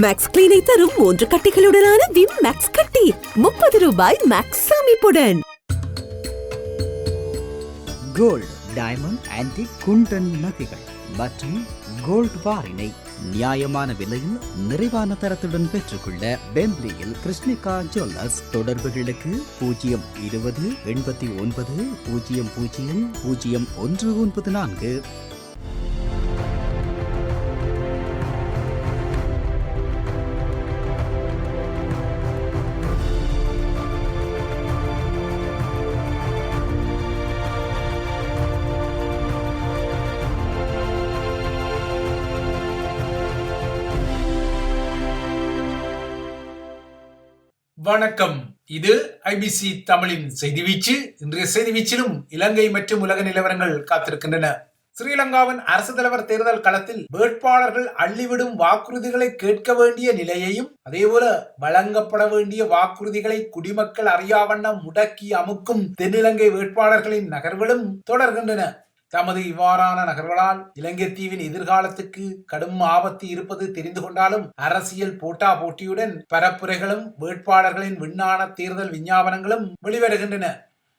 Maths கிளீனை தரும் 3 கட்டிகளுடனான Vim maths கட்டி ₹30 maths அமைப்புடன். கோல்ட், டைமண்ட், ஆன்டிக், குண்டன் நகைகள் மற்றும் கோல்ட் பாரினை நியாயமான விலையில் நிறைவான தரத்துடன் பெற்றுக்கொள்ள பெம்ப்லியில் கிருஷ்ணிகா ஜுவல்லர்ஸ். தொடர்புகளுக்கு 020-89-00-0194. வணக்கம். இது ஐபிசி தமிழின் செய்தி வீச்சு. இன்றைய செய்தி வீச்சிலும் இலங்கை மற்றும் உலக நிலவரங்கள் காத்திருக்கின்றன. ஸ்ரீலங்காவின் அரசு தலைவர் தேர்தல் களத்தில் வேட்பாளர்கள் அள்ளிவிடும் வாக்குறுதிகளை கேட்க வேண்டிய நிலையையும் அதேபோல வழங்கப்பட வேண்டிய வாக்குறுதிகளை குடிமக்கள் அறியாவண்ணம் முடக்கி அமுக்கும் தென்னிலங்கை வேட்பாளர்களின் நகர்வுகளும் தொடர்கின்றன. தமது இவ்வாறான நகர்களால் இலங்கை தீவின் எதிர்காலத்துக்கு கடும் ஆபத்து இருப்பது தெரிந்து கொண்டாலும் அரசியல் போட்டா போட்டியுடன் பரப்புரைகளும் வேட்பாளர்களின் விண்ணான தேர்தல் விஞ்ஞாபனங்களும் வெளிவருகின்றன.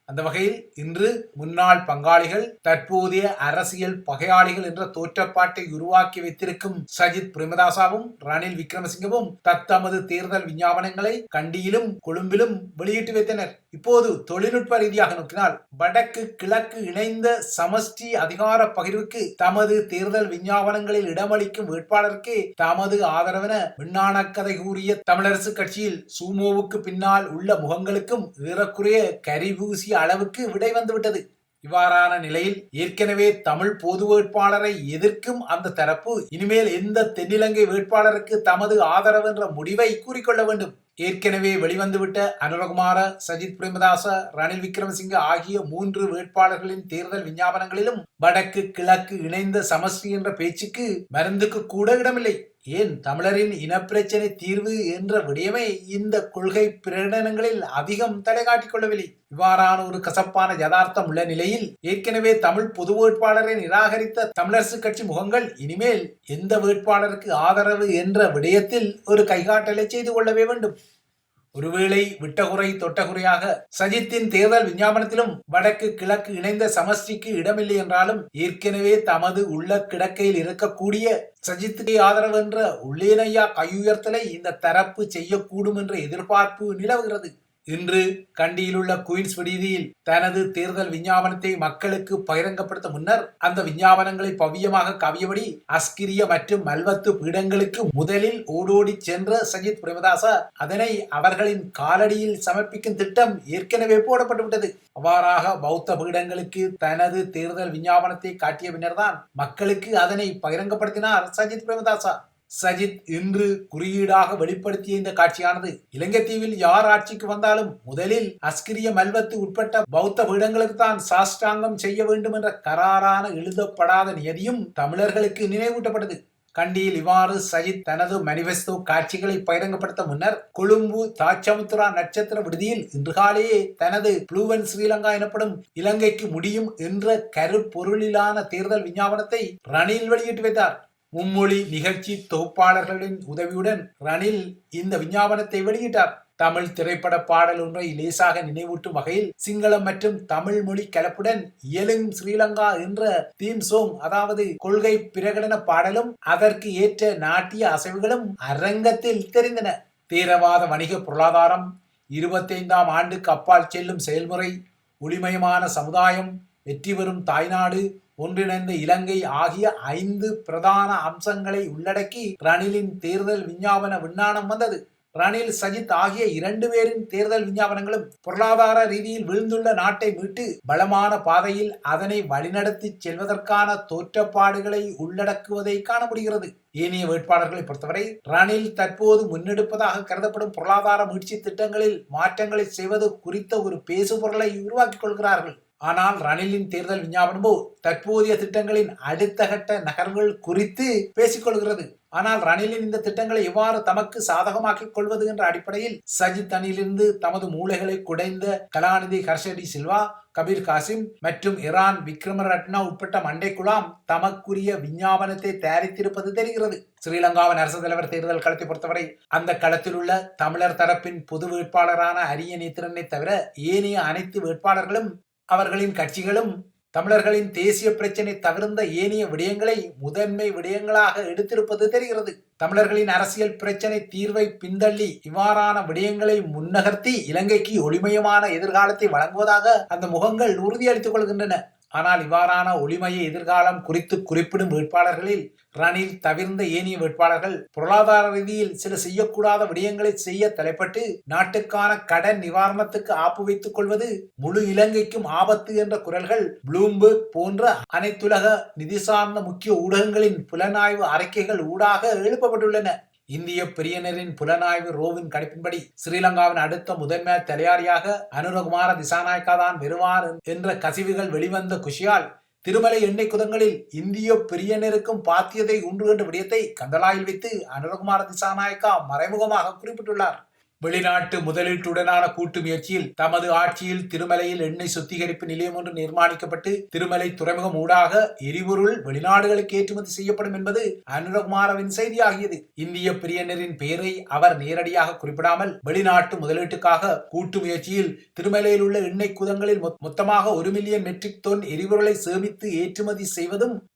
அந்த வகையில் இன்று முன்னாள் பங்காளிகள், தற்போதைய அரசியல் பகையாளிகள் என்ற தோற்றப்பாட்டை உருவாக்கி வைத்திருக்கும் சஜித் பிரேமதாசவும் ரணில் விக்ரமசிங்கவும் தத்தமது தேர்தல் விஞ்ஞாபனங்களை கண்டியிலும் கொழும்பிலும் வெளியிட்டு வைத்தனர். இப்போது தொழில்நுட்ப ரீதியாக நோக்கினால் வடக்கு கிழக்கு இணைந்த சமஷ்டி அதிகார பகிர்வுக்கு தமது தேர்தல் விஞ்ஞாபனங்களில் இடமளிக்கும் வேட்பாளருக்கு தமது ஆதரவென விண்ணான கதை கூறிய தமிழரசு கட்சியில் சூமோவுக்கு பின்னால் உள்ள முகங்களுக்கும் ஏறக்குறைய கரிபூசி அளவுக்கு விடை வந்துவிட்டது. இவ்வாறான நிலையில் ஏற்கனவே தமிழ் பொது வேட்பாளரை எதிர்க்கும் அந்த தரப்பு இனிமேல் எந்த தென்னிலங்கை வேட்பாளருக்கு தமது ஆதரவு என்ற முடிவை கூறிக்கொள்ள வேண்டும். ஏற்கனவே வெளிவந்துவிட்ட அனுரகுமார, சஜித் பிரேமதாச, ரணில் விக்ரமசிங்க ஆகிய 3 வேட்பாளர்களின் தேர்தல் விஞ்ஞாபனங்களிலும் வடக்கு கிழக்கு இணைந்த சமஷ்டி என்ற பேச்சுக்கு மருந்துக்கு கூட இடமில்லை. ஏன் தமிழரின் இனப்பிரச்சனை தீர்வு என்ற விடயமே இந்த கொள்கை பிரகடனங்களில் அதிகம் தலைகாட்டிக் கொள்ளவில்லை. இவ்வாறான ஒரு கசப்பான யதார்த்தம் உள்ள நிலையில் ஏற்கனவே தமிழ் பொது வேட்பாளரை நிராகரித்த தமிழரசு கட்சி முகங்கள் இனிமேல் எந்த வேட்பாளருக்கு ஆதரவு என்ற விடயத்தில் ஒரு கைகாட்டலை செய்து கொள்ளவே வேண்டும். ஒருவேளை விட்டகுறை தொட்டகுறையாக சஜித்தின் தேர்தல் விஞ்ஞாபனத்திலும் வடக்கு கிழக்கு இணைந்த சமஷ்டிக்கு இடமில்லை என்றாலும் ஏற்கனவே தமது உள்ள கிடக்கையில் இருக்கக்கூடிய சஜித்துக்கு ஆதரவு என்ற உள்ளேனையா கையுயர்த்தலை இந்த தரப்பு செய்யக்கூடும் என்ற எதிர்பார்ப்பு நிலவுகிறது. இன்று கண்டியில் உள்ள குயின்ஸ் விடுதியில் தனது தேர்தல் விஞ்ஞாபனத்தை மக்களுக்கு பகிரங்கப்படுத்த முன்னர் அந்த விஞ்ஞாபனங்களை பவ்யமாக கவியபடி அஸ்கிரிய மற்றும் மல்வத்து பீடங்களுக்கு முதலில் ஓடோடி சென்ற சஜித் பிரேமதாச அதனை அவர்களின் காலடியில் சமர்ப்பிக்கும் திட்டம் ஏற்கனவே போடப்பட்டுவிட்டது. அவ்வாறாக பௌத்த பீடங்களுக்கு தனது தேர்தல் விஞ்ஞாபனத்தை காட்டிய பின்னர்தான் மக்களுக்கு அதனை பகிரங்கப்படுத்தினார் சஜித் பிரேமதாசா. சஜித் இன்று குறியீடாக வெளிப்படுத்திய இந்த காட்சியானது இலங்கை தீவில் யார் ஆட்சிக்கு வந்தாலும் முதலில் அஸ்கிரிய மல்வத்து உட்பட்ட பௌத்த பீடங்களுக்கு தான் சாஷ்டாங்கம் செய்ய வேண்டும் என்ற கராரான எழுதப்படாத நியதியும் தமிழர்களுக்கு நினைவூட்டப்பட்டது. கண்டியில் இவ்வாறு சஜித் தனது மேனிபெஸ்டோ காட்சிகளை பகிரங்கப்படுத்த முன்னர் கொழும்பு தாச்சமுத்ரா நட்சத்திர விடுதியில் இன்று காலையே தனது ப்ளூவன் ஸ்ரீலங்கா எனப்படும் இலங்கைக்கு முடியும் என்ற கருப்பொருளிலான தேர்தல் விஞ்ஞாபனத்தை ரணில் வெளியிட்டு வைத்தார். மும்மொழி நிகழ்ச்சி தொகுப்பாளர்களின் உதவியுடன் ரணில் இந்த விஞ்ஞாபனத்தை வெளியிட்டார். தமிழ் திரைப்பட பாடல் ஒன்றை லேசாக நினைவூட்டும் வகையில் சிங்களம் மற்றும் தமிழ் மொழி கலப்புடன் இயலும் ஸ்ரீலங்கா என்ற தீம் சோங், அதாவது கொள்கை பிரகடன பாடலும் அதற்கு ஏற்ற நாட்டிய அசைவுகளும் அரங்கத்தில் தெரிந்தன. தீவிரவாத வணிக பொருளாதாரம், 25ஆம் ஆண்டுக்கு அப்பால் செல்லும் செயல்முறை, ஒளிமயமான சமுதாயம், வெற்றி பெறும் தாய்நாடு, ஒன்றிணைந்த இலங்கை ஆகிய 5 பிரதான அம்சங்களை உள்ளடக்கி ரணிலின் தேர்தல் விஞ்ஞாபன விண்ணானம் வந்தது. ரணில், சஜித் ஆகிய 2 பேரின் தேர்தல் விஞ்ஞாபனங்களும் பொருளாதார ரீதியில் வீழ்ந்துள்ள நாட்டை மீட்டு பலமான பாதையில் அதனை வழிநடத்தி செல்வதற்கான தோற்றப்பாடுகளை உள்ளடக்குவதை காண முடிகிறது. ஏனைய வேட்பாளர்களை பொறுத்தவரை ரணில் தற்போது முன்னெடுப்பதாக கருதப்படும் பொருளாதார மீட்சி திட்டங்களில் மாற்றங்களை செய்வது குறித்த ஒரு பேசுபொருளை உருவாக்கிக் கொள்கிறார்கள். ஆனால் ரணிலின் தேர்தல் விஞ்ஞாபனமோ தற்போதைய திட்டங்களின் அடுத்த கட்ட நகர்வுகள் குறித்து பேசிக்கொள்கிறது. ஆனால் ரணிலின் இந்த திட்டங்களை எவ்வாறு தமக்கு சாதகமாக்கிக் கொள்வது என்ற அடிப்படையில் சஜித் அணியிலிருந்து தமது மூளைகளை குடைந்த கலாநிதி ஹர்ஷடி சில்வா, கபீர் காசிம் மற்றும் இரான் விக்ரமரட்னா உட்பட்ட மண்டை குழாம் தமக்குரிய விஞ்ஞாபனத்தை தயாரித்திருப்பது தெரிகிறது. ஸ்ரீலங்காவின் அரசு தலைவர் தேர்தல் களத்தை பொறுத்தவரை அந்த களத்தில் உள்ள தமிழர் தரப்பின் பொது வேட்பாளரான அரிய நேத்திரனை தவிர ஏனைய அனைத்து வேட்பாளர்களும் அவர்களின் கட்சிகளும் தமிழர்களின் தேசிய பிரச்சினை தவிர்ந்த ஏனைய விடயங்களை முதன்மை விடயங்களாக எடுத்திருப்பது தெரிகிறது. தமிழர்களின் அரசியல் பிரச்சினை தீர்வை பின்தள்ளி இவ்வாறான விடயங்களை முன்னகர்த்தி இலங்கைக்கு ஒளிமயமான எதிர்காலத்தை வழங்குவதாக அந்த முகங்கள் உறுதியளித்துக் கொள்கின்றன. ஆனால் இவ்வாறான ஒளிமய எதிர்காலம் குறித்து குறிப்பிடும் வேட்பாளர்களில் ரணில் தவிர்ந்த ஏனைய வேட்பாளர்கள் பொருளாதார ரீதியில் சில செய்யக்கூடாத விடயங்களை செய்ய தலைப்பட்டு நாட்டுக்கான கடன் நிவாரணத்துக்கு ஆப்பு வைத்துக் கொள்வது முழு இலங்கைக்கும் ஆபத்து என்ற குரல்கள் ப்ளூம்பர்க் போன்ற அனைத்துலக நிதி சார்ந்த முக்கிய ஊடகங்களின் புலனாய்வு அறிக்கைகள் ஊடாக எழுப்பப்பட்டுள்ளன. இந்திய பிரியனரின் புலனாய்வு ரோவின் கணிப்பின்படி ஸ்ரீலங்காவின் அடுத்த முதன்மை தலையாரியாக அனுரகுமார திசாநாயக்கா தான் வருவார் என்ற கசிவுகள் வெளிவந்த குஷியால் திருமலை எண்ணெய் குதங்களில் இந்திய பிரியனருக்கும் பாத்தியதை உண்டு என்ற விடயத்தை கந்தலாயில் வைத்து அனுரகுமார திசாநாயக்கா மறைமுகமாக குறிப்பிட்டுள்ளார். வெளிநாட்டு முதலீட்டுடனான கூட்டு முயற்சியில் தமது ஆட்சியில் திருமலையில் எண்ணெய் சுத்திகரிப்பு நிலையம் ஒன்று நிர்மாணிக்கப்பட்டு திருமலை துறைமுகம் ஊடாக எரிபொருள் வெளிநாடுகளுக்கு ஏற்றுமதி செய்யப்படும் என்பது அனுரகுமாரவின் செய்தியாகியது. இந்திய பிரியனரின் பெயரை அவர் நேரடியாக குறிப்பிடாமல் வெளிநாட்டு முதலீட்டுக்காக கூட்டு முயற்சியில் திருமலையில் உள்ள எண்ணெய் குதங்களில் மொத்தமாக 1 மில்லியன் மெட்ரிக் டன் எரிபொருளை சேமித்து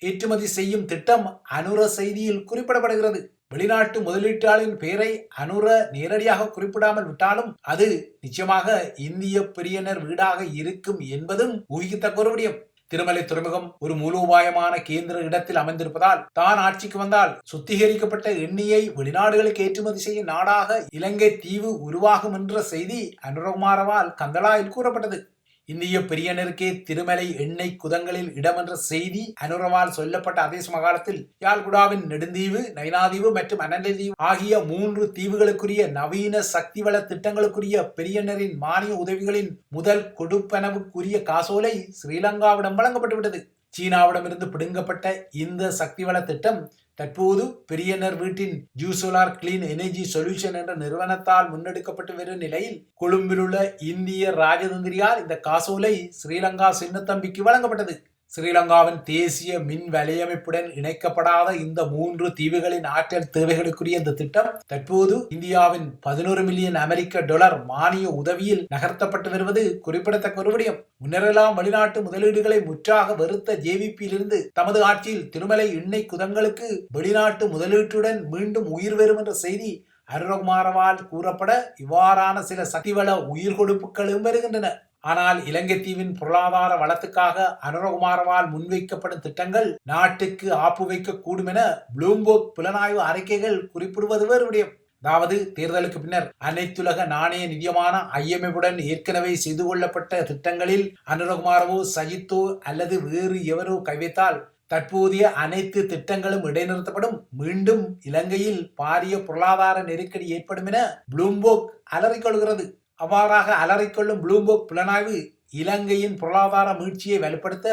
ஏற்றுமதி செய்யும் திட்டம் அனுர செய்தியில் குறிப்பிடப்படுகிறது. வெளிநாட்டு முதலீட்டாளரின் பெயரை அனுர நேரடியாக குறிப்பிடாமல் விட்டாலும் அது நிச்சயமாக இந்திய பிரியனர் வீடாக இருக்கும் என்பதும் ஊகிக்கத்தக்க ஒரு விடயம். திருமலை துறைமுகம் ஒரு மூலோபாயமான கேந்திர இடத்தில் அமைந்திருப்பதால் தான் ஆட்சிக்கு வந்தால் சுத்திகரிக்கப்பட்ட எண்ணெயை வெளிநாடுகளுக்கு ஏற்றுமதி செய்யும் நாடாக இலங்கை தீவு உருவாகும் என்ற செய்தி அனுரகுமாரவால் கந்தலாயில் கூறப்பட்டது. இந்திய பிரியனருக்கே திருமலை எண்ணெய் குதங்களில் இடம் என்ற செய்தி அனுரவால் சொல்லப்பட்ட அதே சமகாலத்தில் யாழ்குடாவின் நெடுந்தீவு, நைனாதீவு மற்றும் அனந்தீவு ஆகிய 3 தீவுகளுக்குரிய நவீன சக்தி வள திட்டங்களுக்குரிய பிரியனரின் மானிய உதவிகளின் முதல் கொடுப்பனவுக்குரிய காசோலை ஸ்ரீலங்காவிடம் வழங்கப்பட்டுவிட்டது. சீனாவிடமிருந்து பிடுங்கப்பட்ட இந்த சக்தி வள திட்டம் தற்போது பிரியனர் வீட்டின் ஜூசோலார் கிளீன் எனர்ஜி சொல்யூஷன் என்ற நிறுவனத்தால் முன்னெடுக்கப்பட்டு வரும் நிலையில் கொழும்பில் உள்ள இந்திய ராஜதந்திரியால் இந்த காசோலை ஸ்ரீலங்கா சின்னத்தம்பிக்கு வழங்கப்பட்டது. ஸ்ரீலங்காவின் தேசிய மின் வலையமைப்புடன் இணைக்கப்படாத இந்த 3 தீவுகளின் ஆற்றல் தேவைகளுக்குரிய இந்த திட்டம் தற்போது இந்தியாவின் 11 மில்லியன் அமெரிக்க டாலர் மானிய உதவியில் நகர்த்தப்பட்டு வருவது குறிப்பிடத்தக்க ஒரு விடயம். முன்னரெல்லாம் வெளிநாட்டு முதலீடுகளை முற்றாக வெறுத்த ஜேவிபியிலிருந்து தமது ஆட்சியில் திருமலை எண்ணெய் குதங்களுக்கு வெளிநாட்டு முதலீட்டுடன் மீண்டும் உயிர் வரும் என்ற செய்தி அனுரகுமாரவால் கூறப்பட இவ்வாறான சில சக்திவள உயிர் கொடுப்புகளும் வருகின்றன. ஆனால் இலங்கை தீவின் பொருளாதார வளத்துக்காக அனுரகுமாரவால் முன்வைக்கப்படும் திட்டங்கள் நாட்டுக்கு ஆப்பு வைக்க கூடும் என ப்ளூம்பர்க் புலனாய்வு அறிக்கைகள் குறிப்பிடுவது வேறு விடயம். அதாவது தேர்தலுக்கு பின்னர் அனைத்துலக நாணய நிதியமான IMF-உடன் ஏற்கனவே செய்து கொள்ளப்பட்ட திட்டங்களில் அனுரகுமாரவோ சஜித்தோ அல்லது வேறு எவரோ கைவைத்தால் தற்போதைய அனைத்து திட்டங்களும் இடைநிறுத்தப்படும், மீண்டும் இலங்கையில் பாரிய பொருளாதார நெருக்கடி ஏற்படும் என ப்ளூம்பர்க் அலறிக்கொள்கிறது. அவ்வாறாக அலறிக்கொள்ளும் ப்ளூம்பர்க் புலனாய்வு இலங்கையின் பொருளாதார மீட்சியை வலுப்படுத்த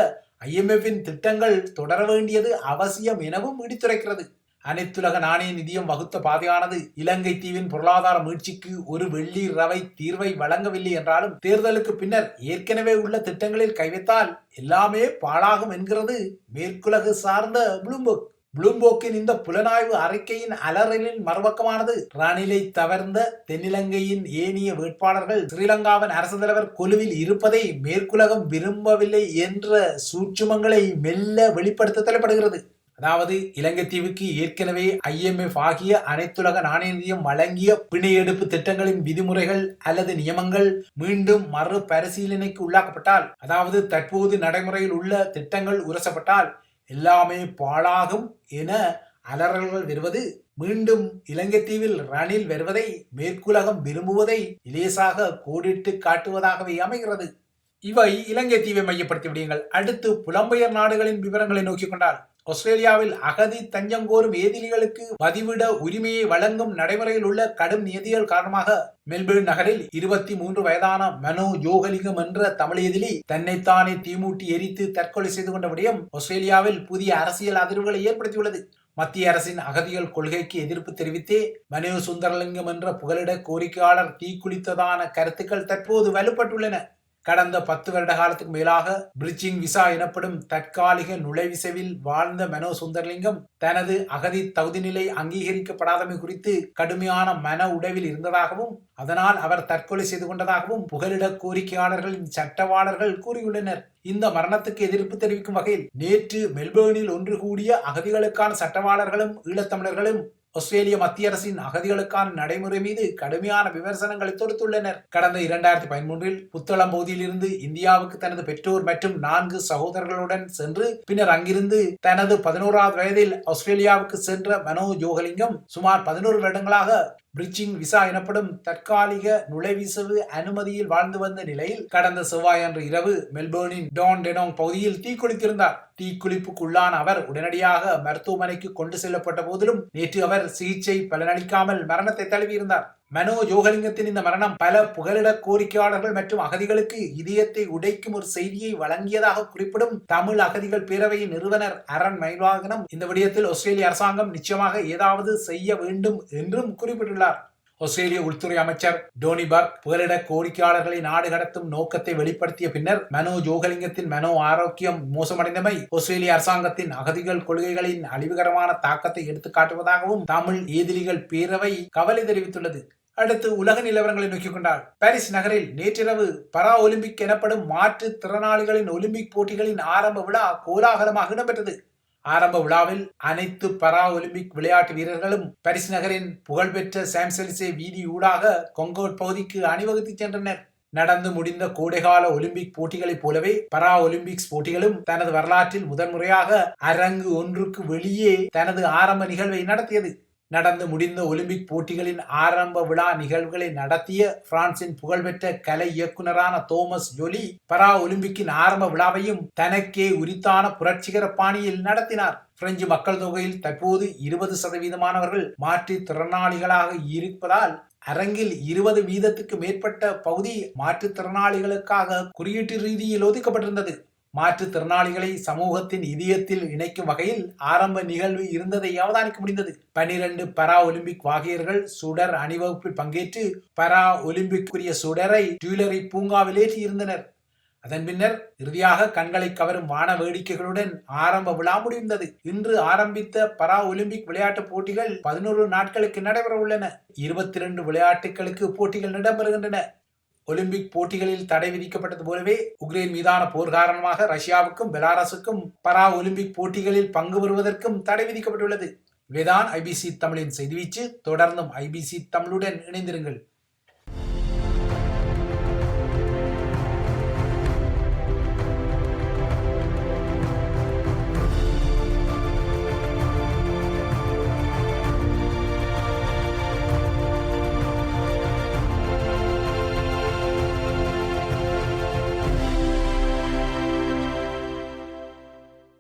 IMF-இன் திட்டங்கள் தொடர வேண்டியது அவசியம் எனவும் இடித்துரைக்கிறது. அனைத்துலக நாணய நிதியம் வகுத்த பாதையானது இலங்கை தீவின் பொருளாதார மீட்சிக்கு ஒரு வெள்ளி ரவை தீர்வை வழங்கவில்லை என்றாலும் தேர்தலுக்கு பின்னர் ஏற்கனவே உள்ள திட்டங்களில் கைவைத்தால் எல்லாமே பாழாகும் என்கிறது மேற்குலகு சார்ந்த ப்ளூம்பர்க். ப்ளூம்பர்க்கின் இந்த புலனாய்வு அறிக்கையின் அலறலின் மறுபக்கமானது ரணிலை தவிர்ந்த தென்னிலங்கையின் ஏனைய வேட்பாளர்கள் ஸ்ரீலங்காவின் அரசு தலைவர் கொலுவில் இருப்பதை மேற்குலகம் விரும்பவில்லை என்ற சூட்சுமங்களை மெல்ல வெளிப்படுத்த தலைப்படுகிறது. அதாவது இலங்கை தீவுக்கு ஏற்கனவே IMF ஆகிய அனைத்துலக நாணய நிதியம் வழங்கிய பிணை எடுப்பு திட்டங்களின் விதிமுறைகள் அல்லது நியமங்கள் மீண்டும் மறு பரிசீலனைக்கு உள்ளாக்கப்பட்டால், அதாவது தற்போது நடைமுறையில் உள்ள திட்டங்கள் உரசப்பட்டால் எல்லாமே பாழாகும் என அலறல்கள் வருவது மீண்டும் இலங்கை தீவில் ரணில் வருவதை மேற்குலகம் விரும்புவதை இலேசாக கோடிட்டு காட்டுவதாகவே அமைகிறது. இவை இலங்கை தீவை மையப்படுத்தி விடுங்கள். அடுத்து புலம்பெயர் நாடுகளின் விவரங்களை நோக்கிக் கொண்டால், ஆஸ்திரேலியாவில் அகதி தஞ்சம் கோரும் ஏதிலிகளுக்கு பதிவிட உரிமையை வழங்கும் நடைமுறையில் உள்ள கடும் நியதிகள் காரணமாக மெல்பர்ன் நகரில் 23 வயதான மனோ யோகலிங்கம் என்ற தமிழ் எதிலி தன்னைத்தானே தீமூட்டி எரித்து தற்கொலை செய்து கொண்ட விடயம் ஆஸ்திரேலியாவில் புதிய அரசியல் அதிர்வுகளை ஏற்படுத்தியுள்ளது. மத்திய அரசின் அகதிகள் கொள்கைக்கு எதிர்ப்பு தெரிவித்தே மனோ சுந்தரலிங்கம் என்ற புகலிட கோரிக்கையாளர் தீக்குளித்ததான கருத்துக்கள் தற்போது வலுப்பட்டுள்ளன. கடந்த 10 வருட காலத்துக்கு மேலாக பிரிட்ஜிங் விசா எனப்படும் தற்காலிக நுழைவிசைவில் வாழ்ந்த மனோ சுந்தரலிங்கம் தனது அகதி தகுதி நிலை அங்கீகரிக்கப்படாதமை குறித்து கடுமையான மன உடைவில் இருந்ததாகவும் அதனால் அவர் தற்கொலை செய்து கொண்டதாகவும் புகலிட கோரிக்கையாளர்களின் சட்டவாளர்கள் கூறியுள்ளனர். இந்த மரணத்துக்கு எதிர்ப்பு தெரிவிக்கும் வகையில் நேற்று மெல்பேர்னில் ஒன்று கூடிய அகதிகளுக்கான சட்டவாளர்களும் ஈழத்தமிழர்களும் ஆஸ்திரேலிய மத்திய அரசின் அகதிகளுக்கான நடைமுறை மீது கடுமையான விமர்சனங்களை தொடுத்துள்ளனர். கடந்த 2013 புத்தளம் பகுதியிலிருந்து இந்தியாவுக்கு தனது பெற்றோர் மற்றும் 4 சகோதரர்களுடன் சென்று பின்னர் அங்கிருந்து தனது 11வது வயதில் ஆஸ்திரேலியாவுக்கு சென்ற மனோ ஜோகலிங்கம் சுமார் 11 வருடங்களாக பிரிட்ஜிங் விசா எனப்படும் தற்காலிக நுழைவிசவு அனுமதியில் வாழ்ந்து வந்த நிலையில் கடந்த செவ்வாயன்று இரவு மெல்பேர்னின் டான்டெனாங் பகுதியில் தீக்குளித்திருந்தார். தீக்குளிப்புக்குள்ளான அவர் உடனடியாக மருத்துவமனைக்கு கொண்டு செல்லப்பட்ட போதிலும் நேற்று அவர் சிகிச்சை பலனளிக்காமல் மரணத்தை தழுவியிருந்தார். மனோ ஜோகலிங்கத்தின் இந்த மரணம் பல புகலிட கோரிக்கையாளர்கள் மற்றும் அகதிகளுக்கு இதயத்தை உடைக்கும் ஒரு செய்தியை வழங்கியதாக குறிப்பிடும் தமிழ் அகதிகள் பேரவையின் நிறுவனர் அரண் மயில்வாகனம் இந்த விடயத்தில் ஆஸ்திரேலிய அரசாங்கம் நிச்சயமாக ஏதாவது செய்ய வேண்டும் என்றும் குறிப்பிட்டுள்ளார். ஆஸ்திரேலிய உள்துறை அமைச்சர் டோனி பர்க் புகலிட கோரிக்கையாளர்களை நாடு கடத்தும் நோக்கத்தை வெளிப்படுத்திய பின்னர் மனோ ஜோகலிங்கத்தின் மனோ ஆரோக்கியம் மோசமடைந்தமை ஆஸ்திரேலிய அரசாங்கத்தின் அகதிகள் கொள்கைகளின் அழிவுகரமான தாக்கத்தை எடுத்து காட்டுவதாகவும் தமிழ் ஏதிலிகள் பேரவை கவலை தெரிவித்துள்ளது. அடுத்து உலக நிலவரங்களை நோக்கிக் கொண்டால் பாரிஸ் நகரில் நேற்றிரவு பரா ஒலிம்பிக் எனப்படும் மாற்றுத் திறனாளிகளின் ஒலிம்பிக் போட்டிகளின் ஆரம்ப விழா கோலாகலமாக இடம்பெற்றது. ஆரம்ப விழாவில் அனைத்து பரா ஒலிம்பிக் விளையாட்டு வீரர்களும் பாரிஸ் நகரின் புகழ்பெற்ற சாம்செலிசே வீதி ஊடாக கொங்கோட் பகுதிக்கு அணிவகுத்து சென்றனர். நடந்து முடிந்த கோடைகால ஒலிம்பிக் போட்டிகளைப் போலவே பரா ஒலிம்பிக்ஸ் போட்டிகளும் தனது வரலாற்றில் முதன்முறையாக அரங்கு ஒன்றுக்கு வெளியே தனது ஆரம்ப நிகழ்வை நடத்தியது. நடந்து முடிந்த ஒலிம்பிக் போட்டிகளின் ஆரம்ப விழா நிகழ்வுகளை நடத்திய பிரான்சின் புகழ்பெற்ற கலை இயக்குனரான தோமஸ் ஜோலி பரா ஒலிம்பிக்கின் ஆரம்ப விழாவையும் தனக்கே உரித்தான புரட்சிகர பாணியில் நடத்தினார். பிரெஞ்சு மக்கள் தொகையில் தற்போது 20% மாற்றுத்திறனாளிகளாக இருப்பதால் அரங்கில் 20% மேற்பட்ட பகுதி மாற்றுத்திறனாளிகளுக்காக குறியீட்டு ரீதியில் ஒதுக்கப்பட்டிருந்தது. மாற்றுத்திறனாளிகளை சமூகத்தின் இதயத்தில் இணைக்கும் வகையில் ஆரம்ப நிகழ்வு இருந்ததை அவதானிக்க முடிந்தது. 12 பரா ஒலிம்பிக் வாகியர்கள் சுடர் அணிவகுப்பில் பங்கேற்று பரா ஒலிம்பிக்குரிய சுடரை டியூலரி பூங்காவில் ஏற்றி இருந்தனர். அதன் பின்னர் இறுதியாக கண்களை கவரும் வான வேடிக்கைகளுடன் ஆரம்ப விழா முடிந்தது. இன்று ஆரம்பித்த பரா ஒலிம்பிக் விளையாட்டுப் போட்டிகள் 11 நாட்களுக்கு நடைபெற உள்ளன. 22 விளையாட்டுகளுக்கு போட்டிகள் இடம்பெறுகின்றன. ஒலிம்பிக் போட்டிகளில் தடை விதிக்கப்பட்டது போலவே உக்ரைன் மீதான போர் காரணமாக ரஷ்யாவுக்கும் பெலாரஸுக்கும் பரா ஒலிம்பிக் போட்டிகளில் பங்கு பெறுவதற்கும் தடை விதிக்கப்பட்டுள்ளது. இவைதான் ஐபிசி தமிழின் செய்திவீச்சு. தொடர்ந்தும் ஐபிசி தமிழுடன் இணைந்திருங்கள்.